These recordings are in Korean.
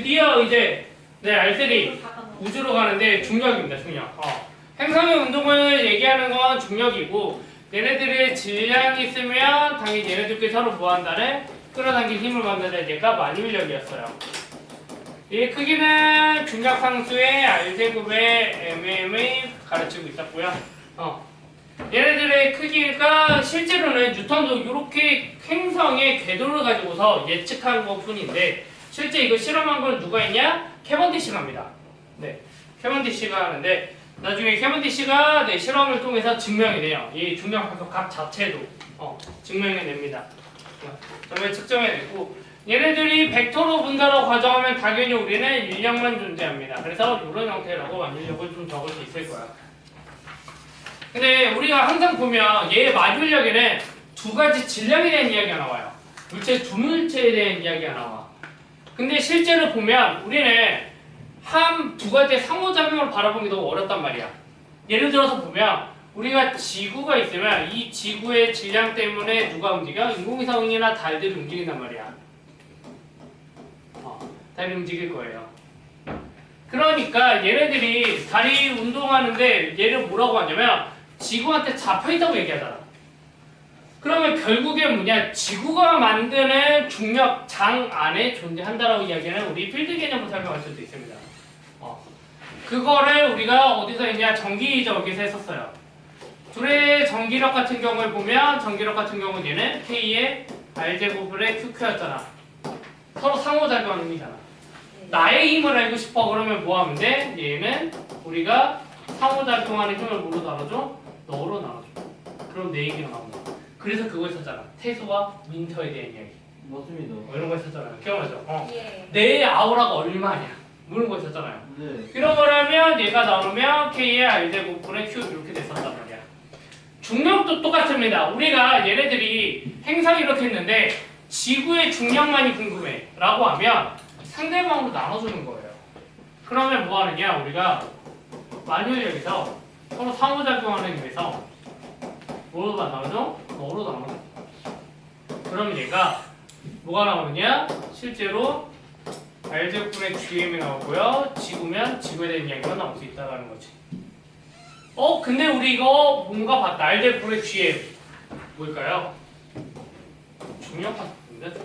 드디어 이제 알들이 우주로 가는데 중력입니다. 중력. 행성의 운동을 얘기하는 건 중력이고 얘네들의 질량이 있으면 당연히 얘네들끼리 서로 보완다는 끌어당긴 힘을 만드는 얘가 만유인력이었어요. 이 크기는 중력 상수의 R제곱의 mm을 가르치고 있었고요. 얘네들의 크기가 실제로는 뉴턴도 이렇게 행성의 궤도를 가지고서 예측한 것 뿐인데 실제 이거 실험한 건 누가 했냐? 캐번디시가 합니다. 네, 캐번디시가 하는데 나중에 캐번디시가 실험을 통해서 증명해내요. 이 중력학적 각 자체도 증명해냅니다. 그러면 측정해내고 얘네들이 벡터로 분자로 가정하면 당연히 우리는 인력만 존재합니다. 그래서 이런 형태라고 만유인력을 좀 적을 수 있을 거야. 근데 우리가 항상 보면 얘의 만유인력에는 두 가지 질량에 대한 이야기가 나와요. 물체 두 물체에 대한 이야기가 나와. 근데 실제로 보면 우리는 두 가지의 상호작용을 바라보기 너무 어렵단 말이야. 예를 들어서 보면 우리가 지구가 있으면 이 지구의 질량 때문에 누가 움직여? 인공위성이나 달들이 움직인단 말이야. 달이 움직일 거예요. 그러니까 얘네들이 달이 운동하는데 얘를 뭐라고 하냐면 지구한테 잡혀있다고 얘기하잖아. 그러면 결국에 뭐냐? 지구가 만드는 중력장 안에 존재한다라고 이야기하는 우리 필드 개념을 설명할 수도 있습니다. 그거를 우리가 어디서 했냐? 전기적에서 했었어요. 둘의 전기력 같은 경우를 보면 전기력 같은 경우는 얘는 K의 R제곱의 QQ였잖아. 서로 상호작용하는 힘이잖아. 나의 힘을 알고 싶어 그러면 뭐 하면 돼? 얘는 우리가 상호작용하는 힘을 뭐로 나눠줘? 너로 나눠줘. 그럼 내 얘기가 나온다. 그래서 그거 있었잖아. 태수와 윈터에 대한 이야기. 맞습니다. 이런 거 있었잖아요. 기억나죠? 예. 내 아우라가 얼마냐? 이런 거 있었잖아요. 네. 이런 거라면 얘가 나오면 K의 R제곱분의 Q 이렇게 됐었단 말이야. 중력도 똑같습니다. 우리가 얘네들이 행성이 이렇게 했는데 지구의 중력만이 궁금해 라고 하면 상대방으로 나눠주는 거예요. 그러면 뭐 하느냐? 우리가 만유인력에서 서로 상호작용하는 힘에서 뭐로 나눠줘? 너로 나눠줘. 그러면 얘가 뭐가 나오느냐? 실제로 R제곱분의 GM이 나오고요. 지구면 지구에 대한 이야기가 나올 수 있다는 거지. 근데 우리 이거 뭔가 봤다. R제곱분의 GM 뭘까요? 중력가속도입니다.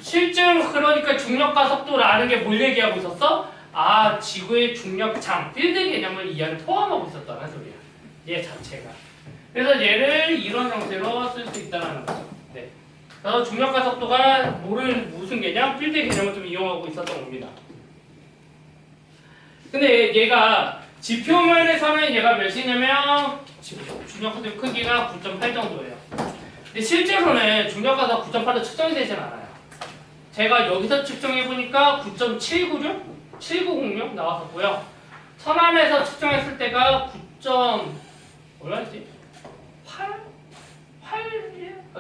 실제로 그러니까 중력가속도라는 게 뭘 얘기하고 있었어? 지구의 중력장, 필드 개념을 이 안에 포함하고 있었다는 소리야. 얘 자체가. 그래서 얘를 이런 형태로 쓸 수 있다는 거죠. 네. 그래서 중력가속도가 무슨 개념? 필드 개념을 좀 이용하고 있었던 겁니다. 근데 얘가 지표면에서는 얘가 몇이냐면 중력가속도 크기가 9.8 정도예요. 근데 실제로는 중력가속도 9.8로 측정이 되진 않아요. 제가 여기서 측정해보니까 9.796? 7906 나왔었고요. 천안에서 측정했을 때가 9. 얼마였지? 8?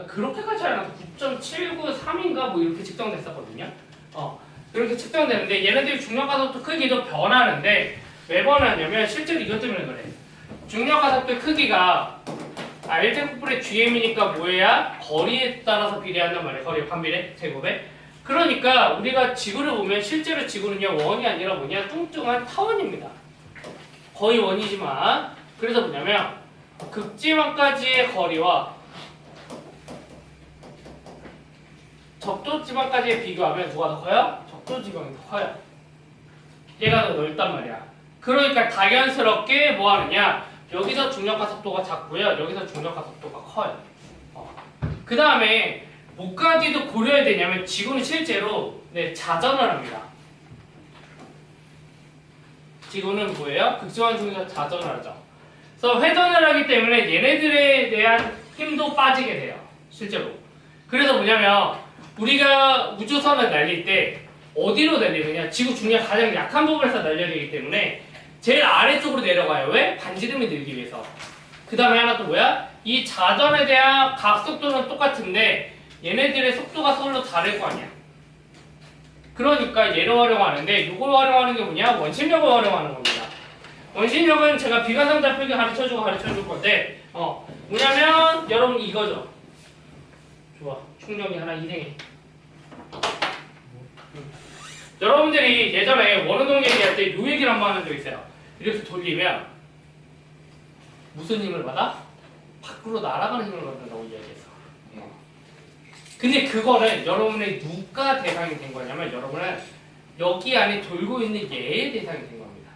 그렇게까지 안 나서 9.793인가 뭐 이렇게 측정됐었거든요. 이렇게 측정되는데 얘네들이 중력가속도 크기도 변하는데 왜 변하냐면 실제로 이것 때문에 그래. 중력가속도 크기가 R제곱분의 GM이니까 뭐야? 거리에 따라서 비례한단 말이에요. 거리 반비례 제곱에. 그러니까 우리가 지구를 보면 실제로 지구는요 원이 아니라 뭐냐? 뚱뚱한 타원입니다. 거의 원이지만 그래서 뭐냐면 극지방까지의 거리와 적도지방까지의 비교하면 누가 더 커요? 적도지방이 더 커요. 얘가 더 넓단 말이야. 그러니까 당연스럽게 뭐 하느냐? 여기서 중력가속도가 작고요. 여기서 중력가속도가 커요. 그 다음에 뭐까지도 고려해야 되냐면 지구는 실제로 자전을 합니다. 지구는 뭐예요? 극지방 중에서 자전을 하죠. 그래서 회전을 하기 때문에 얘네들에 대한 힘도 빠지게 돼요. 실제로. 그래서 뭐냐면 우리가 우주선을 날릴 때 어디로 날리느냐? 지구 중력 가장 약한 부분에서 날려야 되기 때문에 제일 아래쪽으로 내려가요. 왜? 반지름이 늘기 위해서. 그 다음에 하나 또 뭐야? 이 자전에 대한 각속도는 똑같은데 얘네들의 속도가 서로 다를 거 아니야. 그러니까 얘를 활용하는데 이걸 활용하는 게 뭐냐? 원심력을 활용하는 겁니다. 원심력은 제가 비관상 좌표기 가르쳐줄 건데 뭐냐면 여러분 이거죠. 좋아. 충격이 하나 희생해. 여러분들이 예전에 원운동 얘기할 때 요 얘기를 한번 한 적 있어요. 이렇게 돌리면 무슨 힘을 받아? 밖으로 날아가는 힘을 받는다고 이야기했어. 근데 그거는 여러분의 누가 대상이 된 거냐면 여러분은 여기 안에 돌고 있는 얘의 대상이 된 겁니다.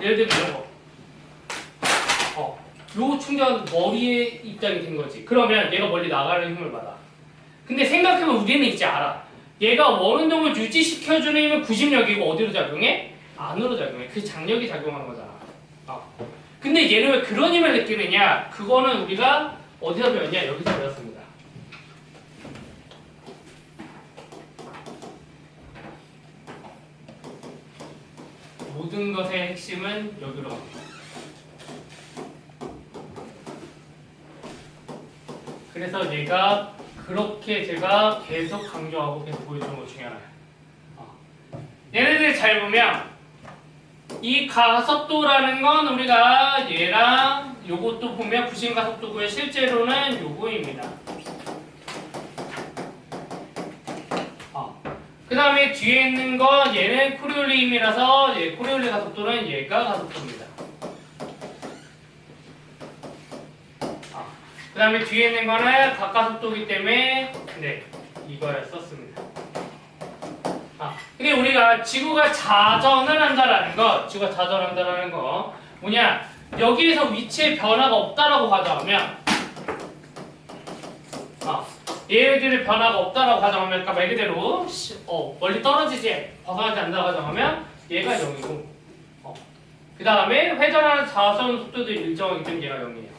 예를 들면 이런 거. 요 충전 머리에 입장이 된 거지. 그러면 얘가 멀리 나가는 힘을 받아. 근데 생각해보면 우리는 이제 알아. 얘가 원운동을 유지시켜주는 힘은 구심력이고 어디로 작용해? 안으로 작용해. 그 장력이 작용하는 거잖아. 근데 얘는 왜 그런 힘을 느끼느냐? 그거는 우리가 어디서 배웠냐? 여기서 배웠습니다. 모든 것의 핵심은 여기로 갑니다. 그래서 얘가 그렇게 제가 계속 강조하고 계속 보여주는 것 중에 하나예요. 얘네들 잘 보면 이 가속도라는 건 우리가 얘랑 요것도 보면 부심 가속도고요. 실제로는 요거입니다. 그 다음에 뒤에 있는 건 얘는 코리올리 힘이라서 얘 코리올리 가속도는 얘가 가속도입니다. 그 다음에 뒤에 있는 거는 각가속도이기 때문에 네 이거였었습니다. 근데 우리가 지구가 자전을 한다라는 거, 지구가 자전한다라는 거 뭐냐? 여기에서 위치의 변화가 없다라고 가정하면, 얘네들의 변화가 없다라고 가정하면, 아까 말 그대로 멀리 떨어지지 벗어나지 않는다고 가정하면 얘가 0이고, 그 다음에 회전하는 자전 속도도 일정하기 때문에 얘가 0이에요.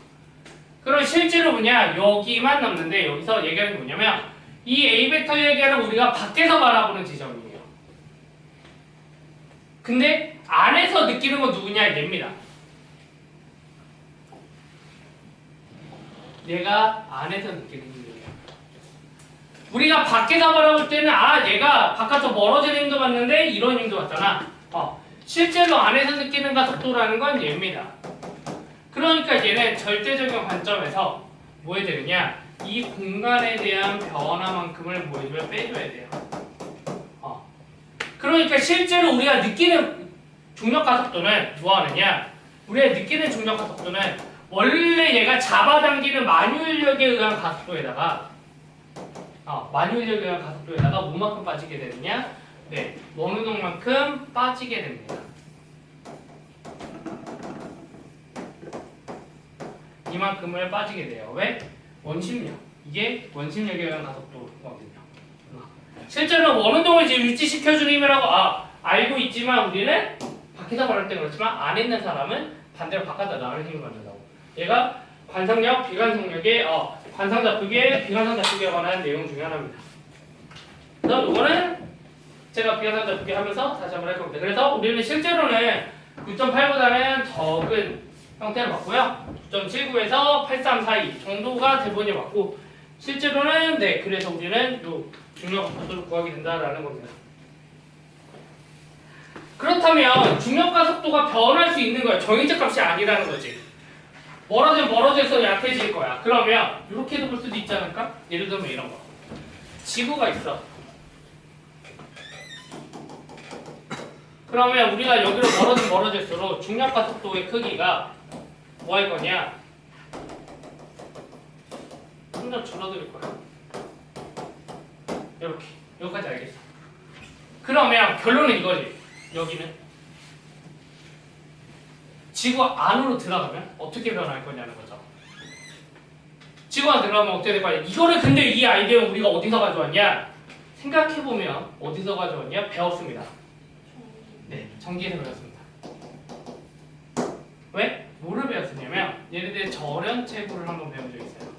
그럼 실제로 뭐냐? 여기만 남는데 여기서 얘기하는 게 뭐냐면 이 A 벡터 얘기하는 우리가 밖에서 바라보는 지점이에요. 근데 안에서 느끼는 건 누구냐? 얘입니다. 얘가 안에서 느끼는 힘이에요. 우리가 밖에서 바라볼 때는 얘가 바깥으로 멀어지는 힘도 받는데 이런 힘도 받잖아. 실제로 안에서 느끼는 가속도라는 건 얘입니다. 그러니까 얘는 절대적인 관점에서 뭐 해야 되느냐? 이 공간에 대한 변화만큼을 뭐 해줘야 빼줘야 돼요. 그러니까 실제로 우리가 느끼는 중력 가속도는 뭐 하느냐? 우리가 느끼는 중력 가속도는 원래 얘가 잡아당기는 만유인력에 의한 가속도에다가 만유인력에 의한 가속도에다가 뭐만큼 빠지게 되느냐? 네, 원운동만큼 빠지게 됩니다. 이만큼을 빠지게 돼요. 왜? 원심력. 이게 원심력에 의한 가속도거든요. 실제로 원운동을 지금 유지시켜주는 힘이라고 알고 있지만 우리는 밖에서 말할 때 그렇지만 안에 있는 사람은 반대로 바깥으로 나가는 힘을 받는다고. 얘가 관상력, 비관상력의 관상자폭의 비관상자폭에 관한 내용 중에 하나입니다. 그래서 이거는 제가 비관상자폭에 하면서 다시 한번 할 겁니다. 그래서 우리는 실제로는 9.8보다는 적은 형태를 봤고요. 9.79에서 83 사이 정도가 대부분이 맞고 실제로는 네 그래서 우리는 요 중력 가속도를 구하게 된다라는 겁니다. 그렇다면 중력 가속도가 변할 수 있는 거야. 정의적 값이 아니라는 거지. 멀어지면 멀어져서 약해질 거야. 그러면 이렇게도 볼 수도 있지 않을까? 예를 들면 이런 거. 지구가 있어. 그러면 우리가 여기로 멀어질수록 중력 가속도의 크기가 뭐 할 거냐? 점점 줄어들 거야. 이렇게. 여기까지 알겠어. 그러면 결론은 이거지. 여기는 지구 안으로 들어가면 어떻게 변할 거냐는 거죠. 지구 안으로 들어가면 어떻게 될 거냐. 이거를 근데 이 아이디어는 우리가 어디서 가져왔냐? 생각해보면 어디서 가져왔냐? 배웠습니다. 네, 전기에서 배웠습니다. 왜? 뭐를 배웠었냐면 얘네들 절연체구를 한번 배운 적이 있어요.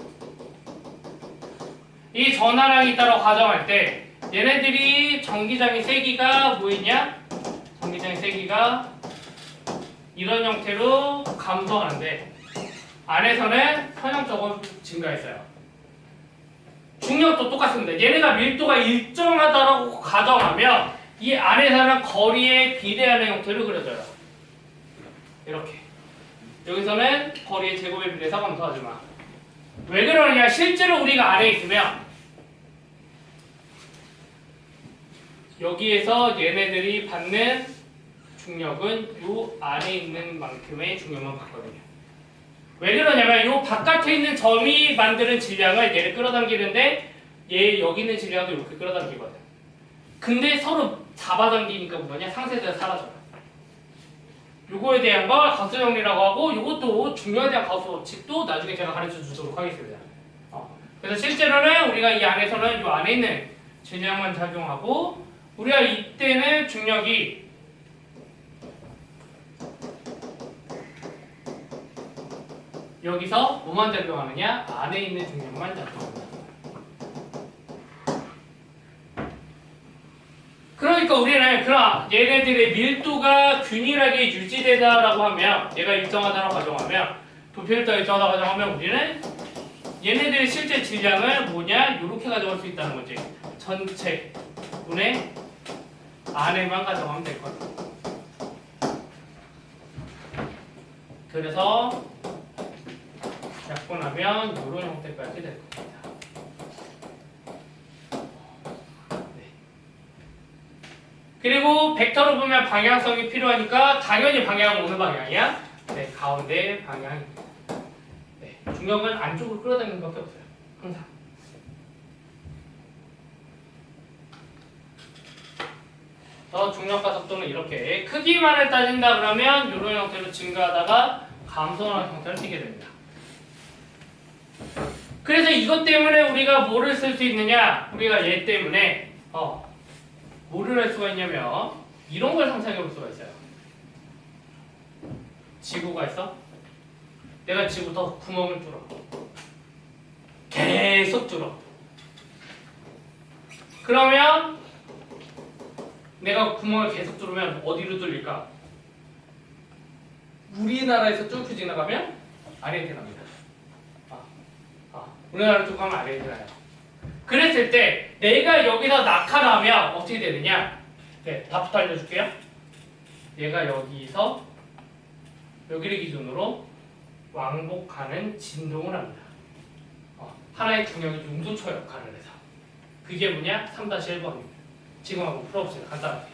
이 전하량이 있다고 가정할 때 얘네들이 전기장의 세기가 뭐있냐? 전기장의 세기가 이런 형태로 감소하는데 안에서는 선형적으로 증가했어요. 중력도 똑같습니다. 얘네가 밀도가 일정하다고 가정하면 이 안에서는 거리에 비례하는 형태로 그려져요. 이렇게. 여기서는 거리의 제곱에 비례해서 감소하지만 왜 그러느냐? 실제로 우리가 안에 있으면 여기에서 얘네들이 받는 중력은 요 안에 있는 만큼의 중력만 받거든요. 왜 그러냐면 요 바깥에 있는 점이 만드는 질량을 얘를 끌어당기는데 얘 여기 있는 질량도 이렇게 끌어당기거든. 근데 서로 잡아당기니까 뭐냐? 상쇄돼서 사라져요. 요거에 대한 거 가스 정리라고 하고 요것도 중력에 대한 가스 법칙도 나중에 제가 가르쳐 주도록 하겠습니다. 그래서 실제로는 우리가 이 안에서는 요 안에 있는 질량만 작용하고 우리가 이때는 중력이 여기서 뭐만 작용하느냐? 안에 있는 중력만 작용합니다. 그러니까 우리는 그럼 얘네들의 밀도가 균일하게 유지되다라고 하면 얘가 일정하다라고 가정하면 부피밀도가 일정하다고 가정하면 우리는 얘네들의 실제 질량을 뭐냐? 이렇게 가져갈 수 있다는 거지. 전체 분의 안에만 가져가면 될 거야. 그래서 약분하면 이런 형태까지 될 겁니다. 그리고 벡터로 보면 방향성이 필요하니까 당연히 방향은 어느 방향이야? 네, 가운데 방향입니다. 네, 중력은 안쪽으로 끌어당기는 것밖에 없어요. 항상. 중력과 속도는 이렇게 크기만을 따진다 그러면 이런 형태로 증가하다가 감소하는 형태를 띠게 됩니다. 그래서 이것 때문에 우리가 뭐를 쓸 수 있느냐? 우리가 얘 때문에 뭐를 할 수가 있냐면 이런 걸 상상해 볼 수가 있어요. 지구가 있어? 내가 지구부터 구멍을 뚫어. 계속 뚫어. 그러면 내가 구멍을 계속 뚫으면 어디로 뚫릴까? 우리나라에서 쭉 지나가면 아르헨티나입니다. 우리나라 쭉 가면 아르헨티나예요. 그랬을 때 내가 여기서 낙하하면 어떻게 되느냐? 네, 답부터 알려줄게요. 얘가 여기서 여기를 기준으로 왕복하는 진동을 합니다. 하나의 중력이 용도초 역할을 해서 그게 뭐냐? 3-1번입니다. 지금 한번 풀어봅시다. 간단하게.